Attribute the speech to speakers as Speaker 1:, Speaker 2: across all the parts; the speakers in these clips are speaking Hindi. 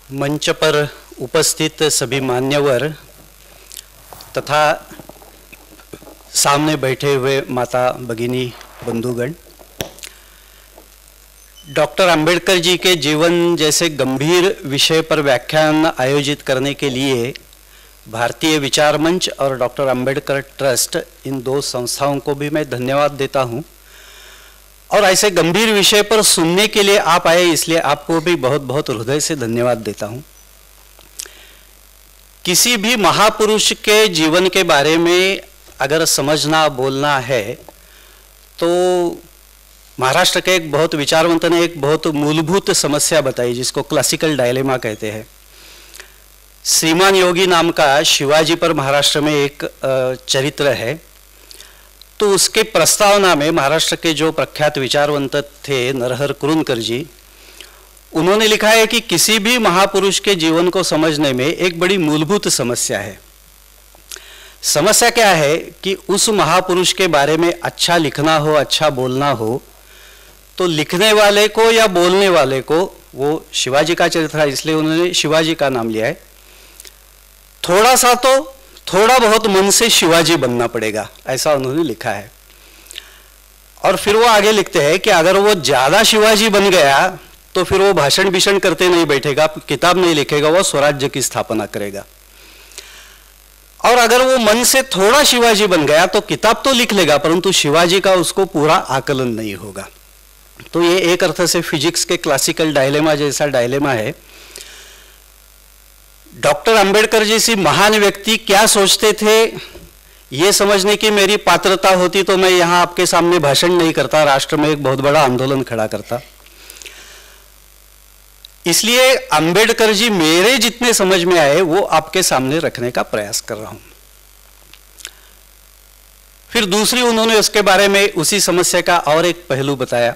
Speaker 1: मंच पर उपस्थित सभी मान्यवर तथा सामने बैठे हुए माता भगिनी बंधुगण, डॉक्टर अंबेडकर जी के जीवन जैसे गंभीर विषय पर व्याख्यान आयोजित करने के लिए भारतीय विचार मंच और डॉक्टर अंबेडकर ट्रस्ट, इन दो संस्थाओं को भी मैं धन्यवाद देता हूं। और ऐसे गंभीर विषय पर सुनने के लिए आप आए, इसलिए आपको भी बहुत बहुत हृदय से धन्यवाद देता हूं। किसी भी महापुरुष के जीवन के बारे में अगर समझना बोलना है तो महाराष्ट्र के एक बहुत विचारवंत ने एक बहुत मूलभूत समस्या बताई जिसको क्लासिकल डायलेमा कहते हैं। श्रीमान योगी नाम का शिवाजी पर महाराष्ट्र में एक चरित्र है, तो उसके प्रस्तावना में महाराष्ट्र के जो प्रख्यात विचारवंत थे नरहर कुरुंदकर जी, उन्होंने लिखा है कि किसी भी महापुरुष के जीवन को समझने में एक बड़ी मूलभूत समस्या है। समस्या क्या है कि उस महापुरुष के बारे में अच्छा लिखना हो, अच्छा बोलना हो, तो लिखने वाले को या बोलने वाले को, वो शिवाजी का चरित्र है इसलिए उन्होंने शिवाजी का नाम लिया है, थोड़ा बहुत मन से शिवाजी बनना पड़ेगा, ऐसा उन्होंने लिखा है। और फिर वो आगे लिखते हैं कि अगर वो ज्यादा शिवाजी बन गया तो फिर वो भाषण भीषण करते नहीं बैठेगा, किताब नहीं लिखेगा, वो स्वराज्य की स्थापना करेगा। और अगर वो मन से थोड़ा शिवाजी बन गया तो किताब तो लिख लेगा परंतु शिवाजी का उसको पूरा आकलन नहीं होगा। तो ये एक अर्थ से फिजिक्स के क्लासिकल डायलेमा जैसा डायलेमा है। डॉक्टर अंबेडकर जैसी महान व्यक्ति क्या सोचते थे, ये समझने की मेरी पात्रता होती तो मैं यहां आपके सामने भाषण नहीं करता, राष्ट्र में एक बहुत बड़ा आंदोलन खड़ा करता। इसलिए अंबेडकर जी मेरे जितने समझ में आए वो आपके सामने रखने का प्रयास कर रहा हूं। फिर दूसरी उन्होंने उसके बारे में उसी समस्या का और एक पहलू बताया।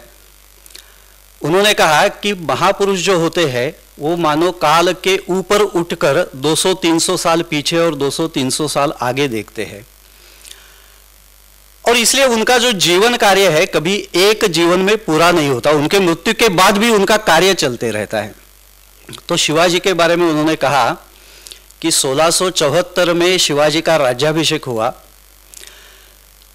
Speaker 1: उन्होंने कहा कि महापुरुष जो होते हैं वो मानो काल के ऊपर उठकर 200-300 साल पीछे और 200-300 साल आगे देखते हैं, और इसलिए उनका जो जीवन कार्य है कभी एक जीवन में पूरा नहीं होता, उनके मृत्यु के बाद भी उनका कार्य चलते रहता है। तो शिवाजी के बारे में उन्होंने कहा कि 1674 में शिवाजी का राज्याभिषेक हुआ,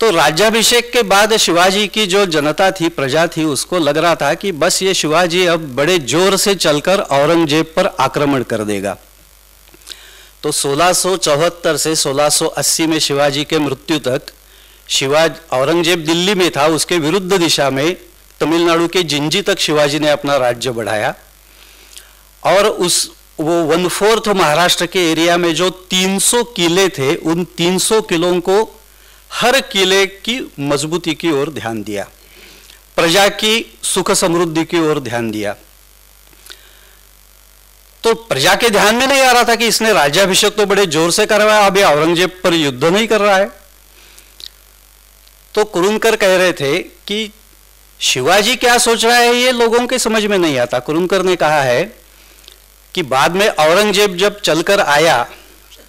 Speaker 1: तो राज्याभिषेक के बाद शिवाजी की जो जनता थी, प्रजा थी, उसको लग रहा था कि बस ये शिवाजी अब बड़े जोर से चलकर औरंगजेब पर आक्रमण कर देगा। तो 1674 से 1680 में शिवाजी के मृत्यु तक औरंगजेब दिल्ली में था, उसके विरुद्ध दिशा में तमिलनाडु के जिंजी तक शिवाजी ने अपना राज्य बढ़ाया। और वो 1/4 महाराष्ट्र के एरिया में जो 300 किले थे, उन 300 किलों को हर किले की मजबूती की ओर ध्यान दिया, प्रजा की सुख समृद्धि की ओर ध्यान दिया। तो प्रजा के ध्यान में नहीं आ रहा था कि इसने राज्याभिषेक तो बड़े जोर से करवाया, अभी औरंगजेब पर युद्ध नहीं कर रहा है। तो कुरुंदकर कह रहे थे कि शिवाजी क्या सोच रहा है ये लोगों के समझ में नहीं आता। कुरुंदकर ने कहा है कि बाद में औरंगजेब जब चलकर आया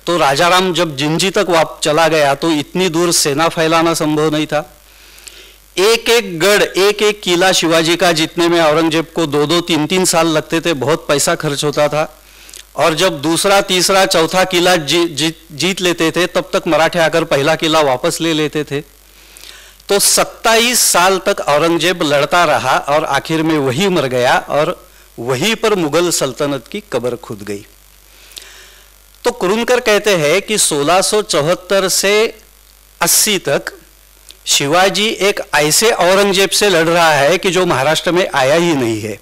Speaker 1: तो राजाराम जब जिंजी तक चला गया तो इतनी दूर सेना फैलाना संभव नहीं था। एक एक गढ़, एक एक किला शिवाजी का जीतने में औरंगजेब को 2-2, 3-3 साल लगते थे, बहुत पैसा खर्च होता था। और जब दूसरा, तीसरा, चौथा किला जीत लेते थे तब तक मराठे आकर पहला किला वापस ले लेते थे। तो 27 साल तक औरंगजेब लड़ता रहा और आखिर में वही मर गया और वहीं पर मुगल सल्तनत की कब्र खुद गई। तो कुरुंदकर कहते हैं कि 1674 से 80 तक शिवाजी एक ऐसे औरंगजेब से लड़ रहा है कि जो महाराष्ट्र में आया ही नहीं है,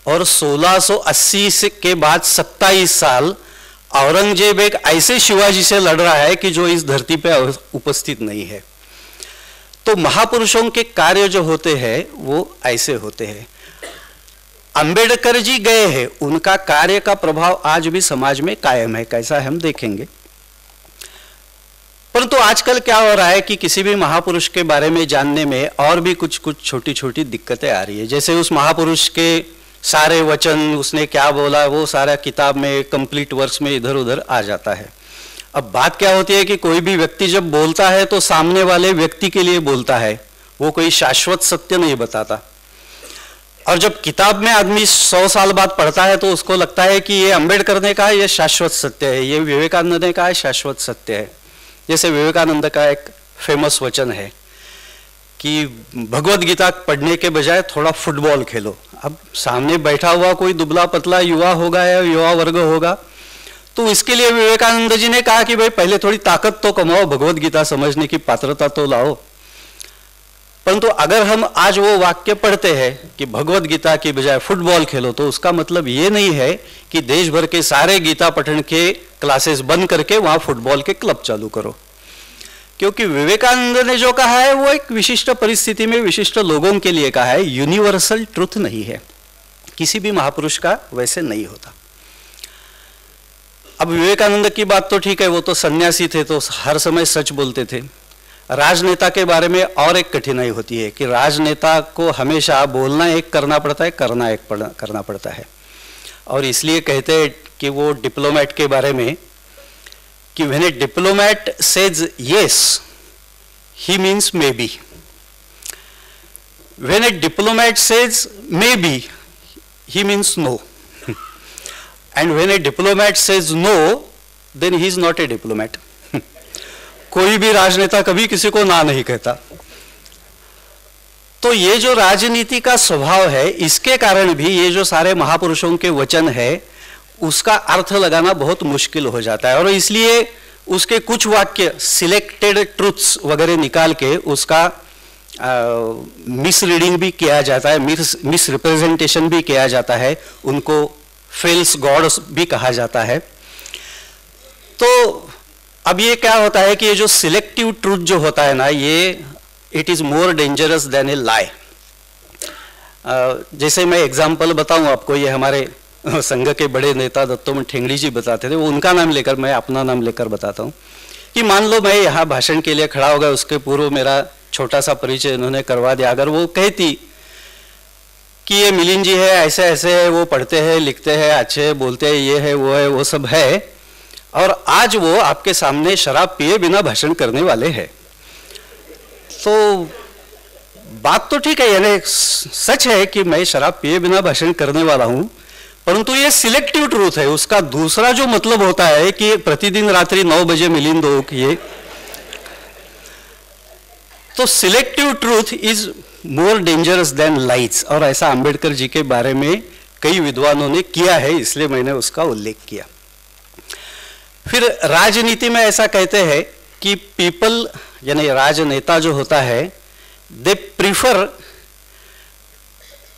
Speaker 1: और 1680 से के बाद 27 साल औरंगजेब एक ऐसे शिवाजी से लड़ रहा है कि जो इस धरती पर उपस्थित नहीं है। तो महापुरुषों के कार्य जो होते हैं वो ऐसे होते हैं। अंबेडकर जी गए हैं, उनका कार्य का प्रभाव आज भी समाज में कायम है, कैसा है हम देखेंगे। परंतु आजकल क्या हो रहा है कि किसी भी महापुरुष के बारे में जानने में और भी कुछ छोटी छोटी दिक्कतें आ रही है। जैसे उस महापुरुष के सारे वचन, उसने क्या बोला, वो सारा किताब में कंप्लीट वर्क्स में इधर उधर आ जाता है। अब बात क्या होती है कि कोई भी व्यक्ति जब बोलता है तो सामने वाले व्यक्ति के लिए बोलता है, वो कोई शाश्वत सत्य नहीं बताता। और जब किताब में आदमी 100 साल बाद पढ़ता है तो उसको लगता है कि ये अंबेडकर ने कहा ये शाश्वत सत्य है, ये विवेकानंद ने कहा शाश्वत सत्य है। जैसे विवेकानंद का एक फेमस वचन है कि भगवत गीता पढ़ने के बजाय थोड़ा फुटबॉल खेलो। अब सामने बैठा हुआ कोई दुबला पतला युवा होगा या युवा वर्ग होगा, तो इसके लिए विवेकानंद जी ने कहा कि भाई पहले थोड़ी ताकत तो कमाओ, भगवत गीता समझने की पात्रता तो लाओ। परंतु अगर हम आज वो वाक्य पढ़ते हैं कि भगवत गीता की बजाय फुटबॉल खेलो, तो उसका मतलब ये नहीं है कि देश भर के सारे गीता पठन के क्लासेस बंद करके वहां फुटबॉल के क्लब चालू करो। क्योंकि विवेकानंद ने जो कहा है वो एक विशिष्ट परिस्थिति में विशिष्ट लोगों के लिए कहा है, यूनिवर्सल ट्रुथ नहीं है। किसी भी महापुरुष का वैसे नहीं होता। अब विवेकानंद की बात तो ठीक है, वो तो सन्यासी थे तो हर समय सच बोलते थे। राजनेता के बारे में और एक कठिनाई होती है कि राजनेता को हमेशा बोलना एक करना पड़ता है, करना एक करना पड़ता है। और इसलिए कहते हैं कि वो डिप्लोमेट के बारे में कि when a diplomat says yes he means may be, when a diplomat says may be he means no, and when a diplomat says no then he is not a diplomat. कोई भी राजनेता कभी किसी को ना नहीं कहता। तो ये जो राजनीति का स्वभाव है, इसके कारण भी ये जो सारे महापुरुषों के वचन है उसका अर्थ लगाना बहुत मुश्किल हो जाता है। और इसलिए उसके कुछ वाक्य सिलेक्टेड ट्रुथ्स वगैरह निकाल के उसका मिस रीडिंग भी किया जाता है, मिस रिप्रेजेंटेशन भी किया जाता है, उनको फेल्स गॉड्स भी कहा जाता है। तो अब ये क्या होता है कि ये जो सिलेक्टिव ट्रूथ जो होता है ना, ये it is more dangerous than a lie. जैसे मैं एग्जांपल बताऊं आपको, ये हमारे संघ के बड़े नेता दत्तोमन ठेंगड़ी जी बताते थे, वो उनका नाम लेकर मैं अपना नाम लेकर बताता हूं कि मान लो मैं यहाँ भाषण के लिए खड़ा हो गया, उसके पूर्व मेरा छोटा सा परिचय इन्होंने करवा दिया। अगर वो कहती कि ये मिलिंद जी है, ऐसे ऐसे है, वो पढ़ते हैं लिखते हैं, अच्छे बोलते हैं, ये है वो सब है, और आज वो आपके सामने शराब पिए बिना भाषण करने वाले हैं, तो बात तो ठीक है, यानी सच है कि मैं शराब पिए बिना भाषण करने वाला हूं, परंतु ये सिलेक्टिव ट्रूथ है। उसका दूसरा जो मतलब होता है कि प्रतिदिन रात्रि 9 बजे मिलिंद हो ये, तो selective truth is more dangerous then lies. और ऐसा अंबेडकर जी के बारे में कई विद्वानों ने किया है, इसलिए मैंने उसका उल्लेख किया। फिर राजनीति में ऐसा कहते हैं कि पीपल यानी राजनेता जो होता है, they prefer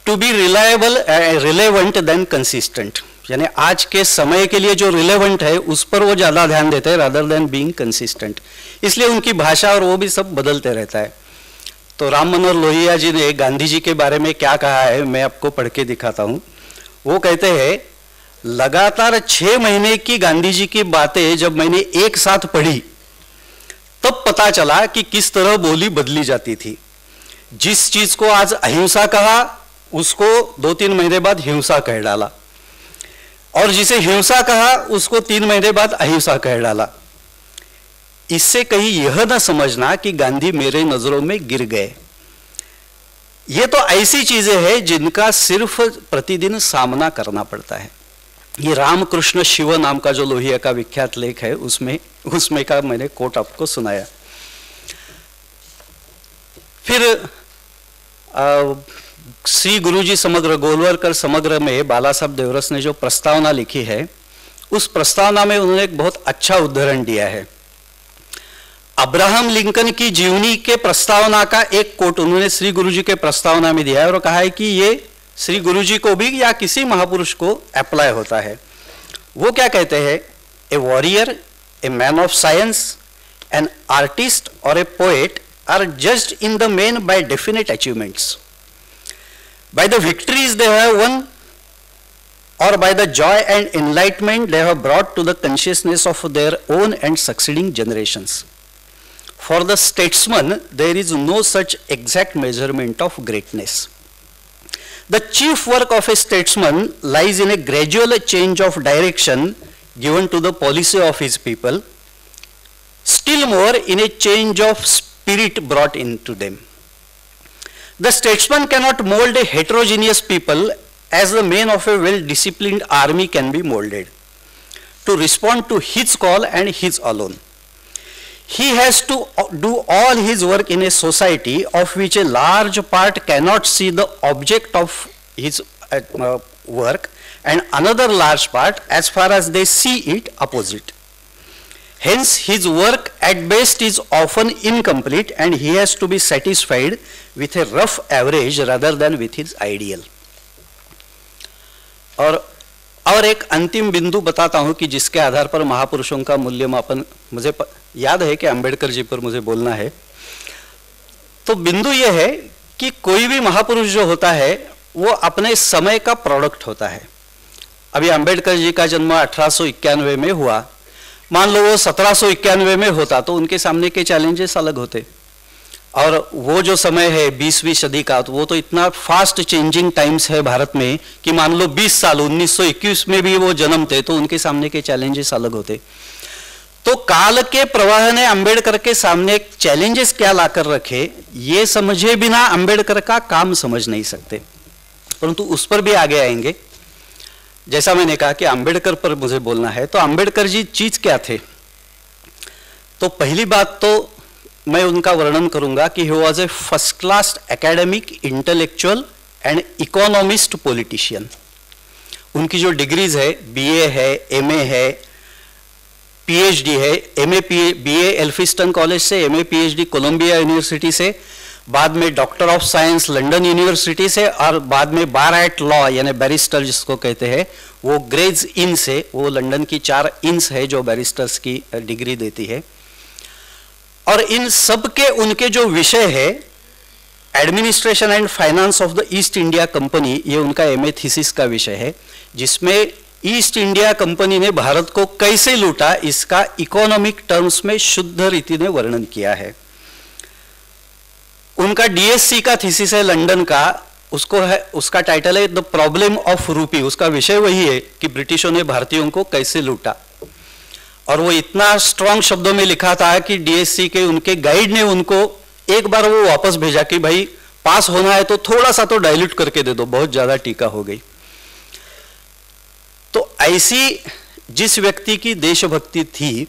Speaker 1: to be reliable relevant than consistent, यानी आज के समय के लिए जो रिलेवेंट है उस पर वो ज्यादा ध्यान देते हैं रादर देन बीइंग कंसिस्टेंट। इसलिए उनकी भाषा और वो भी सब बदलते रहता है। तो राम मनोहर लोहिया जी ने गांधी जी के बारे में क्या कहा है, मैं आपको पढ़ के दिखाता हूं। वो कहते हैं, लगातार 6 महीने की गांधी जी की बातें जब मैंने एक साथ पढ़ी तब पता चला कि किस तरह बोली बदली जाती थी। जिस चीज को आज अहिंसा कहा उसको 2-3 महीने बाद हिंसा कह डाला, और जिसे हिंसा कहा उसको 3 महीने बाद अहिंसा कह डाला। इससे कहीं यह ना समझना कि गांधी मेरे नजरों में गिर गए। ये तो ऐसी चीजें हैं जिनका सिर्फ प्रतिदिन सामना करना पड़ता है। ये रामकृष्ण शिव नाम का जो लोहिया का विख्यात लेख है उसमें का मैंने कोट आपको सुनाया। फिर श्री गुरुजी समग्र गोलवलकर समग्र में बाला साहब देवरस ने जो प्रस्तावना लिखी है, उस प्रस्तावना में उन्होंने एक बहुत अच्छा उदाहरण दिया है। अब्राहम लिंकन की जीवनी के प्रस्तावना का एक कोट उन्होंने श्री गुरुजी के प्रस्तावना में दिया है और कहा है कि ये श्री गुरुजी को भी या किसी महापुरुष को अप्लाई होता है। वो क्या कहते हैं, a warrior, a man of science, an artist और a poet are judged in the main by definite achievements, by the victories they have won, or by the joy and enlightenment they have brought to the consciousness of their own and succeeding generations. For the statesman, there is no such exact measurement of greatness. The chief work of a statesman lies in a gradual change of direction given to the policy of his people, still more in a change of spirit brought into them. The statesman cannot mold a heterogeneous people as the men of a well-disciplined army can be molded to respond to his call and his alone. He has to do all his work in a society of which a large part cannot see the object of his work, and another large part, as far as they see it, opposite. Hence, his work at best is often incomplete, and he has to be satisfied with a rough average rather than with his ideal. और एक अंतिम बिंदु बताता हूं कि जिसके आधार पर महापुरुषों का मूल्यमापन, मुझे याद है कि अंबेडकर जी पर मुझे बोलना है। तो बिंदु यह है कि कोई भी महापुरुष जो होता है वो अपने समय का प्रोडक्ट होता है। अभी अंबेडकर जी का जन्म 1891 में हुआ, मान लो वो 1791 में होता तो उनके सामने के चैलेंजेस अलग होते, और वो जो समय है 20वीं सदी का, तो वो तो इतना फास्ट चेंजिंग टाइम्स है भारत में कि मान लो 20 साल 1921 में भी वो जन्मते तो उनके सामने के चैलेंजेस अलग होते। तो काल के प्रवाह ने अंबेडकर के सामने चैलेंजेस क्या लाकर रखे, ये समझे बिना अंबेडकर का काम समझ नहीं सकते, परंतु उस पर भी आगे आएंगे। जैसा मैंने कहा कि अंबेडकर पर मुझे बोलना है, तो अंबेडकर जी चीज क्या थे। तो पहली बात तो मैं उनका वर्णन करूंगा कि he was a first class academic, intellectual and economist politician. उनकी जो डिग्रीज है, बीए है, एमए है, पीएचडी है, एमए बीए एल्फिस्टन कॉलेज से, एमए पीएचडी कोलंबिया यूनिवर्सिटी से, बाद में doctor of science London university से, और बाद में बार एट लॉ यानी बैरिस्टर जिसको कहते हैं वो ग्रेज इन से, वो लंदन की 4 इंस है जो बैरिस्टर्स की डिग्री देती है। और इन सब के उनके जो विषय है administration and finance of the east India company, ये उनका एमए थीसिस का विषय है, जिसमें ईस्ट इंडिया कंपनी ने भारत को कैसे लूटा इसका इकोनॉमिक टर्म्स में शुद्ध रीति ने वर्णन किया है। उनका डीएससी का थीसिस है लंदन का, उसका टाइटल है द प्रॉब्लम ऑफ रूपी। उसका विषय वही है कि ब्रिटिशों ने भारतीयों को कैसे लूटा, और वो इतना स्ट्रांग शब्दों में लिखा था कि डीएससी के उनके गाइड ने उनको एक बार वो वापस भेजा कि भाई पास होना है तो थोड़ा सा तो डाइल्यूट करके दे दो, बहुत ज्यादा टीका हो गई। तो ऐसी जिस व्यक्ति की देशभक्ति थी,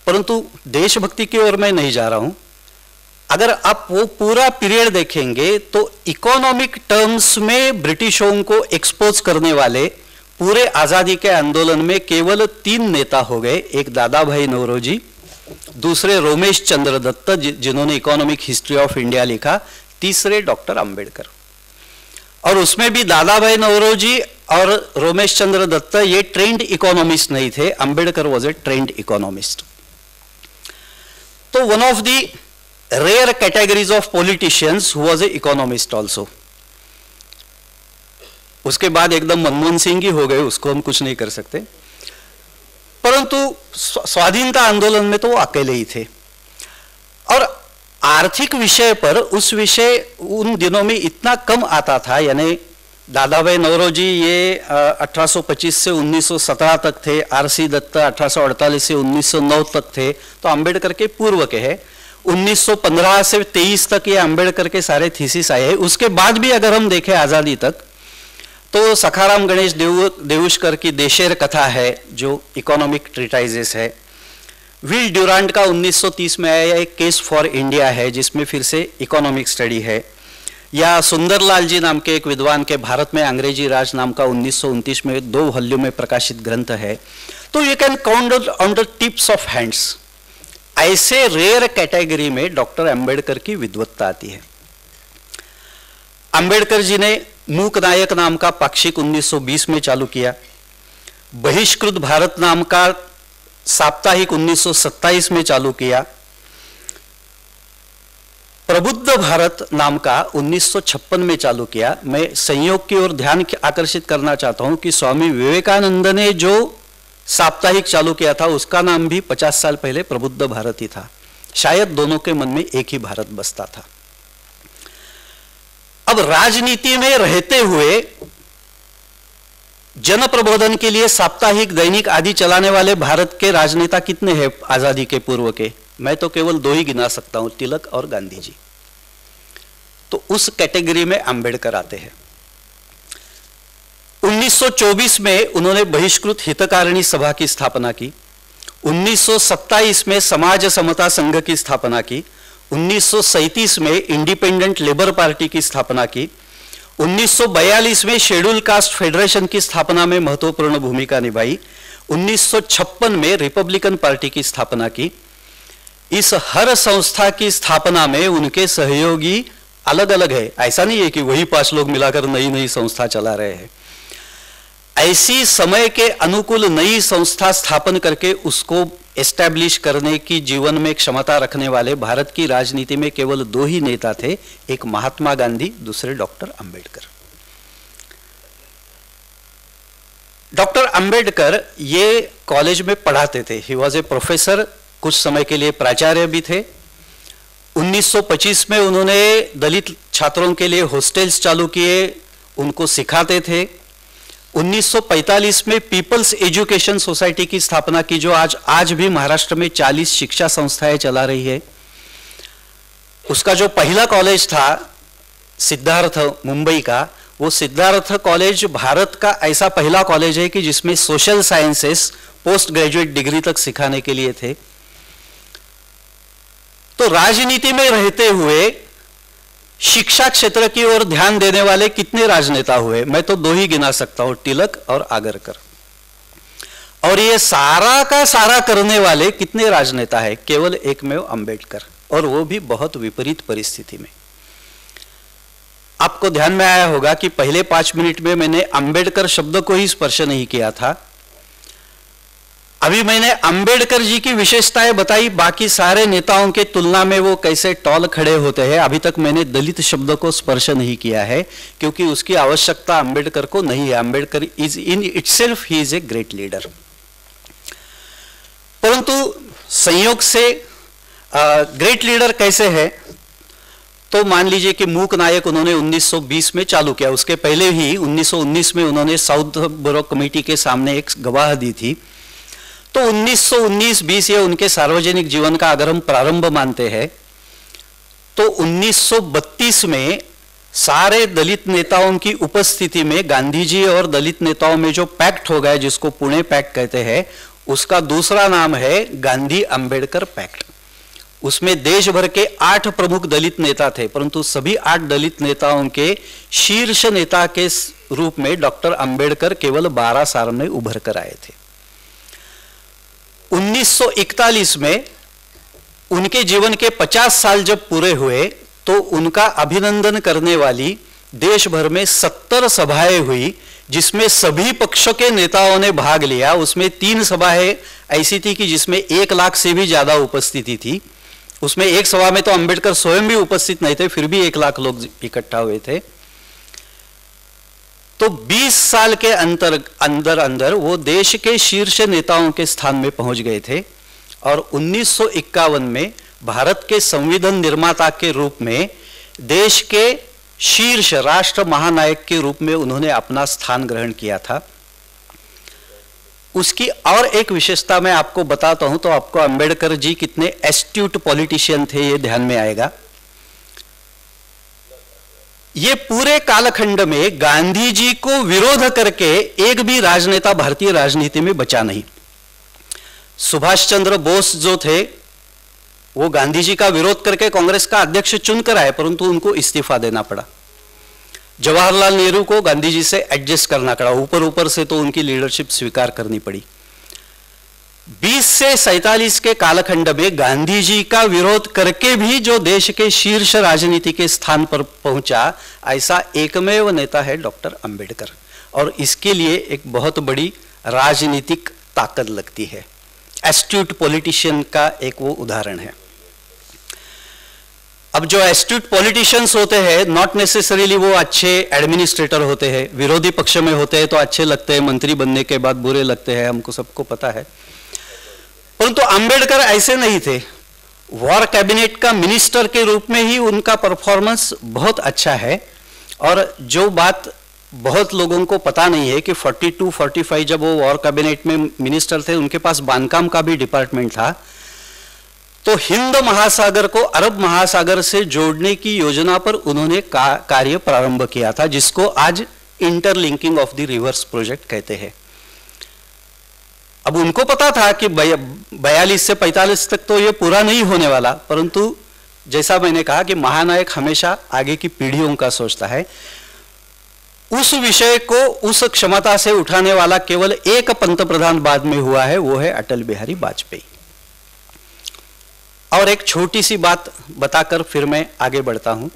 Speaker 1: परंतु देशभक्ति की ओर मैं नहीं जा रहा हूं, अगर आप वो पूरा पीरियड देखेंगे तो इकोनॉमिक टर्म्स में ब्रिटिशों को एक्सपोज करने वाले पूरे आजादी के आंदोलन में केवल 3 नेता हो गए। एक दादा भाई नौरोजी, दूसरे रोमेश चंद्र दत्त जिन्होंने इकोनॉमिक हिस्ट्री ऑफ इंडिया लिखा, तीसरे डॉक्टर अंबेडकर। और उसमें भी दादा भाई नौरोजी और रोमेश चंद्र दत्त ये ट्रेंड इकोनॉमिस्ट नहीं थे, Ambedkar was a trained economist. तो one of the rare categories of politicians who was a economist also. उसके बाद एकदम मनमोहन सिंह ही हो गए, उसको हम कुछ नहीं कर सकते, परंतु स्वाधीनता आंदोलन में तो वो अकेले ही थे। और आर्थिक विषय पर उस विषय उन दिनों में इतना कम आता था, यानी दादाभाई नौरोजी ये 1825 से 1917 तक थे, आरसी दत्त 1848 से 1909 तक थे, तो अंबेडकर के पूर्व के हैं। 1915 से 23 तक ये अंबेडकर के सारे थीसिस आए हैं। उसके बाद भी अगर हम देखें आजादी तक, तो सखाराम गणेश देवुशकर की देशेर कथा है जो इकोनॉमिक ट्रीटाइजेस है। विल ड्यूरांट का 1930 में आया एक केस फॉर इंडिया है जिसमें फिर से इकोनॉमिक स्टडी है, या सुंदरलाल जी नाम के एक विद्वान के भारत में अंग्रेजी राज नाम का 1929 में 2 वॉल्यूम में प्रकाशित ग्रंथ है। तो you can count on the tips of hands. ऐसे रेयर कैटेगरी में डॉक्टर अंबेडकर की विद्वत्ता आती है। अंबेडकर जी ने मूक नायक नाम का पाक्षिक 1920 में चालू किया, बहिष्कृत भारत नाम का साप्ताहिक 1927 में चालू किया, प्रबुद्ध भारत नाम का 1956 में चालू किया। मैं संयोग की ओर ध्यान आकर्षित करना चाहता हूं कि स्वामी विवेकानंद ने जो साप्ताहिक चालू किया था उसका नाम भी 50 साल पहले प्रबुद्ध भारत ही था। शायद दोनों के मन में एक ही भारत बसता था। अब राजनीति में रहते हुए जन प्रबोधन के लिए साप्ताहिक, दैनिक आदि चलाने वाले भारत के राजनेता कितने हैं आजादी के पूर्व के? मैं तो केवल 2 ही गिना सकता हूं, तिलक और गांधी जी। तो उस कैटेगरी में अंबेडकर आते हैं। 1924 में उन्होंने बहिष्कृत हितकारिणी सभा की स्थापना की। 1927 में समाज समता संघ की स्थापना की। 1937 में इंडिपेंडेंट लेबर पार्टी की स्थापना की। 1942 में शेड्यूल कास्ट फेडरेशन की स्थापना में महत्वपूर्ण भूमिका निभाई। 1956 में रिपब्लिकन पार्टी की स्थापना की। इस हर संस्था की स्थापना में उनके सहयोगी अलग अलग है, ऐसा नहीं है कि वही 5 लोग मिलाकर नई नई संस्था चला रहे हैं। ऐसी समय के अनुकूल नई संस्था स्थापन करके उसको एस्टैब्लिश करने की जीवन में क्षमता रखने वाले भारत की राजनीति में केवल 2 ही नेता थे, एक महात्मा गांधी, दूसरे डॉक्टर अंबेडकर। डॉक्टर अंबेडकर ये कॉलेज में पढ़ाते थे, ही वॉज ए प्रोफेसर, कुछ समय के लिए प्राचार्य भी थे। 1925 में उन्होंने दलित छात्रों के लिए हॉस्टल्स चालू किए, उनको सिखाते थे। 1945 में पीपल्स एजुकेशन सोसाइटी की स्थापना की, जो आज भी महाराष्ट्र में 40 शिक्षा संस्थाएं चला रही है। उसका जो पहला कॉलेज था सिद्धार्थ, मुंबई का, वो सिद्धार्थ कॉलेज भारत का ऐसा पहला कॉलेज है कि जिसमें social sciences post graduate degree तक सिखाने के लिए थे। तो राजनीति में रहते हुए शिक्षा क्षेत्र की ओर ध्यान देने वाले कितने राजनेता हुए? मैं तो 2 ही गिना सकता हूं, तिलक और आगरकर। और ये सारा का सारा करने वाले कितने राजनेता है? केवल एकमेव अंबेडकर, और वो भी बहुत विपरीत परिस्थिति में। आपको ध्यान में आया होगा कि पहले 5 मिनट में मैंने अंबेडकर शब्द को ही स्पर्श नहीं किया था। अभी मैंने अंबेडकर जी की विशेषताएं बताई, बाकी सारे नेताओं के तुलना में वो कैसे टॉल खड़े होते हैं। अभी तक मैंने दलित शब्द को स्पर्श नहीं किया है, क्योंकि उसकी आवश्यकता अंबेडकर को नहीं है। Ambedkar is in itself he is a great leader. परंतु संयोग से ग्रेट लीडर कैसे है? तो मान लीजिए कि मूक नायक उन्होंने 1920 में चालू किया, उसके पहले ही 1919 में उन्होंने साउथ बोरो कमेटी के सामने एक गवाह दी थी। तो 1919-20 ये उनके सार्वजनिक जीवन का अगर हम प्रारंभ मानते हैं, तो 1932 में सारे दलित नेताओं की उपस्थिति में गांधी जी और दलित नेताओं में जो पैक्ट हो गया, जिसको पुणे पैक्ट कहते हैं, उसका दूसरा नाम है गांधी अंबेडकर पैक्ट। उसमें देश भर के 8 प्रमुख दलित नेता थे, परंतु सभी 8 दलित नेताओं के शीर्ष नेता के रूप में डॉक्टर अंबेडकर केवल 12 साल में उभर कर आए थे। 1941 में उनके जीवन के 50 साल जब पूरे हुए, तो उनका अभिनंदन करने वाली देश भर में 70 सभाएं हुई, जिसमें सभी पक्षों के नेताओं ने भाग लिया। उसमें 3 सभाएं ऐसी थी कि जिसमें 1 लाख से भी ज्यादा उपस्थिति थी। उसमें एक सभा में तो अंबेडकर स्वयं भी उपस्थित नहीं थे, फिर भी 1 लाख लोग इकट्ठा हुए थे। तो 20 साल के अंदर वो देश के शीर्ष नेताओं के स्थान में पहुंच गए थे, और 1951 में भारत के संविधान निर्माता के रूप में देश के शीर्ष राष्ट्र महानायक के रूप में उन्होंने अपना स्थान ग्रहण किया था। उसकी और एक विशेषता मैं आपको बताता हूं, तो आपको अंबेडकर जी कितने एस्ट्यूट पॉलिटिशियन थे ये ध्यान में आएगा। ये पूरे कालखंड में गांधी जी को विरोध करके एक भी राजनेता भारतीय राजनीति में बचा नहीं। सुभाष चंद्र बोस जो थे, वो गांधी जी का विरोध करके कांग्रेस का अध्यक्ष चुनकर आए, परंतु उनको इस्तीफा देना पड़ा। जवाहरलाल नेहरू को गांधी जी से एडजस्ट करना पड़ा, ऊपर ऊपर से तो उनकी लीडरशिप स्वीकार करनी पड़ी। 20 से 47 के कालखंड में गांधी जी का विरोध करके भी जो देश के शीर्ष राजनीति के स्थान पर पहुंचा, ऐसा एकमेव नेता है डॉक्टर अंबेडकर, और इसके लिए एक बहुत बड़ी राजनीतिक ताकत लगती है। एस्ट्यूट पॉलिटिशियन का एक वो उदाहरण है। अब जो एस्ट्यूट पॉलिटिशियंस होते हैं, नॉट नेसेसरीली वो अच्छे एडमिनिस्ट्रेटर होते हैं। विरोधी पक्ष में होते हैं तो अच्छे लगते हैं, मंत्री बनने के बाद बुरे लगते हैं, हमको सबको पता है। परंतु अंबेडकर ऐसे नहीं थे। वॉर कैबिनेट का मिनिस्टर के रूप में ही उनका परफॉर्मेंस बहुत अच्छा है। और जो बात बहुत लोगों को पता नहीं है कि 42-45 जब वो वॉर कैबिनेट में मिनिस्टर थे, उनके पास बांधकाम का भी डिपार्टमेंट था। तो हिंद महासागर को अरब महासागर से जोड़ने की योजना पर उन्होंने कार्य प्रारंभ किया था, जिसको आज interlinking of the reverse project कहते हैं। अब उनको पता था कि 42 से 45 तक तो ये पूरा नहीं होने वाला, परंतु जैसा मैंने कहा कि महानायक हमेशा आगे की पीढ़ियों का सोचता है। उस विषय को उस क्षमता से उठाने वाला केवल एक पंतप्रधान बाद में हुआ है, वो है अटल बिहारी वाजपेयी। और एक छोटी सी बात बताकर फिर मैं आगे बढ़ता हूं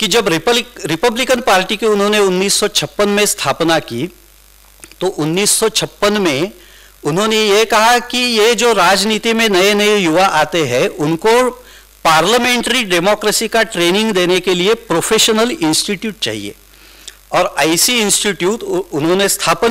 Speaker 1: कि जब रिपब्लिकन पार्टी की उन्होंने 1956 में स्थापना की, तो 1956 में उन्होंने ये कहा कि ये जो राजनीति में नए नए युवा आते हैं उनको पार्लियामेंट्री डेमोक्रेसी का ट्रेनिंग देने के लिए प्रोफेशनल इंस्टीट्यूट चाहिए, और ऐसी इंस्टीट्यूट उन्होंने स्थापन